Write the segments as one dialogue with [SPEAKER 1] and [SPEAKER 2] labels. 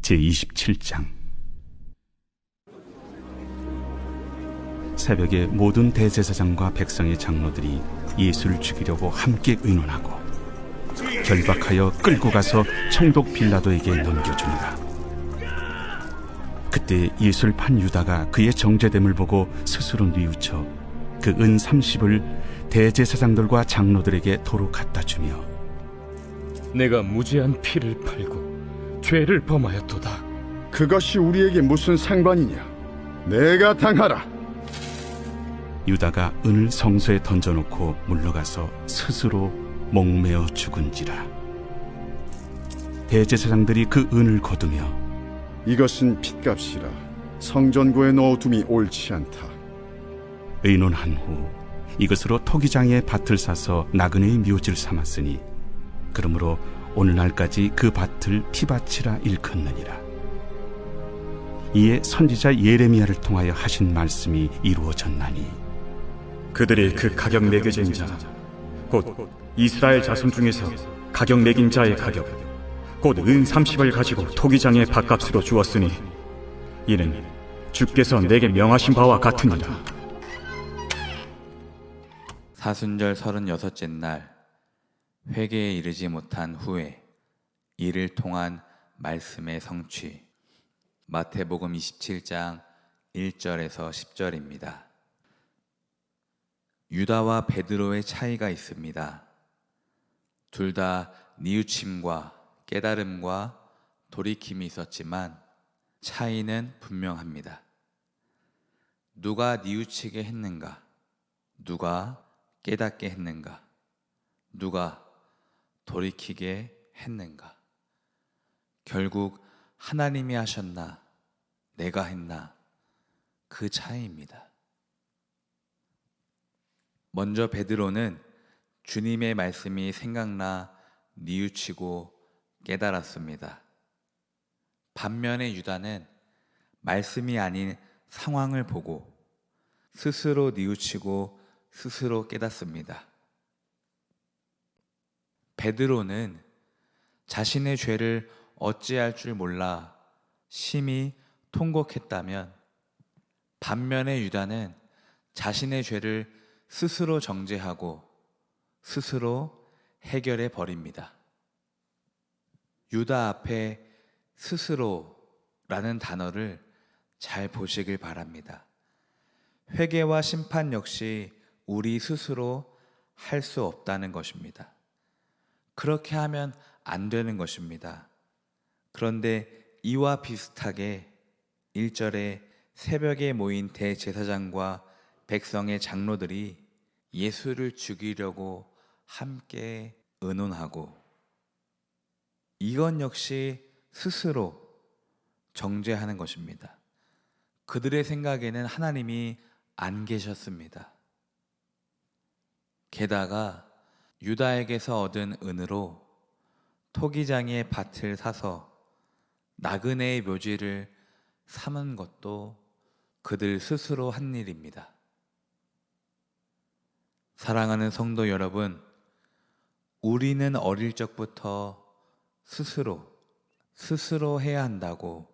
[SPEAKER 1] 제27장. 새벽에 모든 대제사장과 백성의 장로들이 예수를 죽이려고 함께 의논하고 결박하여 끌고 가서 총독 빌라도에게 넘겨주니라. 그때 예수를 판 유다가 그의 정죄됨을 보고 스스로 뉘우쳐 그 은 30을 대제사장들과 장로들에게 도로 갖다 주며,
[SPEAKER 2] 내가 무죄한 피를 팔고 죄를 범하였도다.
[SPEAKER 3] 그것이 우리에게 무슨 상관이냐? 내가 당하라.
[SPEAKER 1] 유다가 은을 성소에 던져놓고 물러가서 스스로 목매어 죽은지라. 대제사장들이 그 은을 거두며,
[SPEAKER 3] 이것은 핏값이라 성전고에 넣어둠이 옳지 않다.
[SPEAKER 1] 의논한 후 이것으로 토기장에 밭을 사서 나그네의 묘지를 삼았으니 그러므로 오늘날까지 그 밭을 피밭이라 일컫느니라. 이에 선지자 예레미야를 통하여 하신 말씀이 이루어졌나니,
[SPEAKER 4] 그들이 그 가격 매겨진 자, 곧 이스라엘 자손 중에서 가격 매긴 자의 가격, 곧 은 30을 가지고 토기장의 밭값으로 주었으니 이는 주께서 내게 명하신 바와 같으니라.
[SPEAKER 5] 사순절 36째 날 회개에 이르지 못한 후에 이를 통한 말씀의 성취. 마태복음 27장 1절에서 10절입니다. 유다와 베드로의 차이가 있습니다. 둘 다 뉘우침과 깨달음과 돌이킴이 있었지만 차이는 분명합니다. 누가 뉘우치게 했는가? 누가 깨닫게 했는가? 누가 돌이키게 했는가? 결국 하나님이 하셨나? 내가 했나? 그 차이입니다. 먼저 베드로는 주님의 말씀이 생각나 뉘우치고 깨달았습니다. 반면에 유다는 말씀이 아닌 상황을 보고 스스로 뉘우치고 스스로 깨닫습니다. 베드로는 자신의 죄를 어찌할 줄 몰라 심히 통곡했다면, 반면에 유다는 자신의 죄를 스스로 정죄하고 스스로 해결해 버립니다. 유다 앞에 스스로라는 단어를 잘 보시길 바랍니다. 회개와 심판 역시 우리 스스로 할 수 없다는 것입니다. 그렇게 하면 안 되는 것입니다. 그런데 이와 비슷하게 1절에 새벽에 모인 대제사장과 백성의 장로들이 예수를 죽이려고 함께 의논하고, 이건 역시 스스로 정죄하는 것입니다. 그들의 생각에는 하나님이 안 계셨습니다. 게다가 유다에게서 얻은 은으로 토기장의 밭을 사서 나그네의 묘지를 삼은 것도 그들 스스로 한 일입니다. 사랑하는 성도 여러분, 우리는 어릴 적부터 스스로 해야 한다고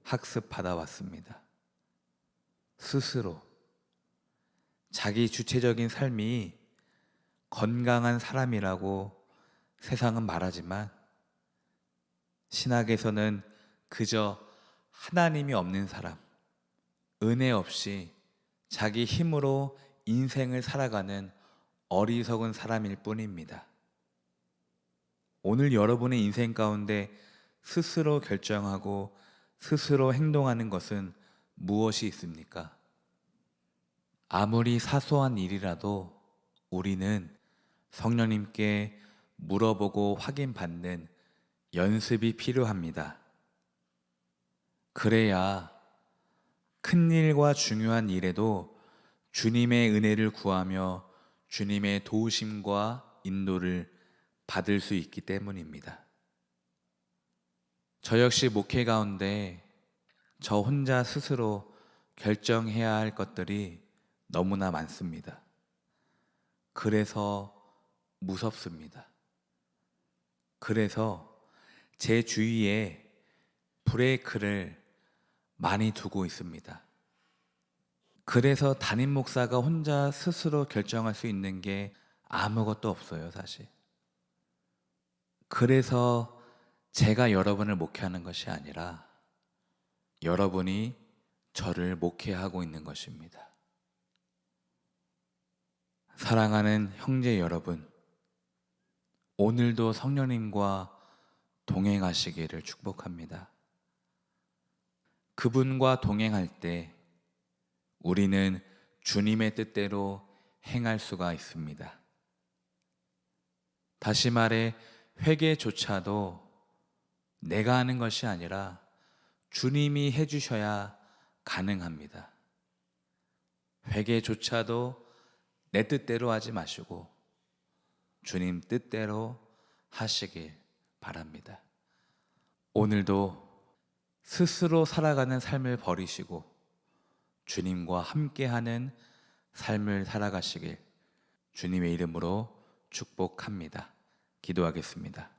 [SPEAKER 5] 학습받아 왔습니다. 스스로. 자기 주체적인 삶이 건강한 사람이라고 세상은 말하지만 신학에서는 그저 하나님이 없는 사람, 은혜 없이 자기 힘으로 인생을 살아가는 어리석은 사람일 뿐입니다. 오늘 여러분의 인생 가운데 스스로 결정하고 스스로 행동하는 것은 무엇이 있습니까? 아무리 사소한 일이라도 우리는 성령님께 물어보고 확인받는 연습이 필요합니다. 그래야 큰 일과 중요한 일에도 주님의 은혜를 구하며 주님의 도우심과 인도를 받을 수 있기 때문입니다. 저 역시 목회 가운데 저 혼자 스스로 결정해야 할 것들이 너무나 많습니다. 그래서 무섭습니다. 그래서 제 주위에 브레이크를 많이 두고 있습니다. 그래서 담임 목사가 혼자 스스로 결정할 수 있는 게 아무것도 없어요, 사실. 그래서 제가 여러분을 목회하는 것이 아니라 여러분이 저를 목회하고 있는 것입니다. 사랑하는 형제 여러분, 오늘도 성령님과 동행하시기를 축복합니다. 그분과 동행할 때 우리는 주님의 뜻대로 행할 수가 있습니다. 다시 말해 회개조차도 내가 하는 것이 아니라 주님이 해주셔야 가능합니다. 회개조차도 내 뜻대로 하지 마시고 주님 뜻대로 하시길 바랍니다. 오늘도 스스로 살아가는 삶을 버리시고 주님과 함께하는 삶을 살아가시길 주님의 이름으로 축복합니다. 기도하겠습니다.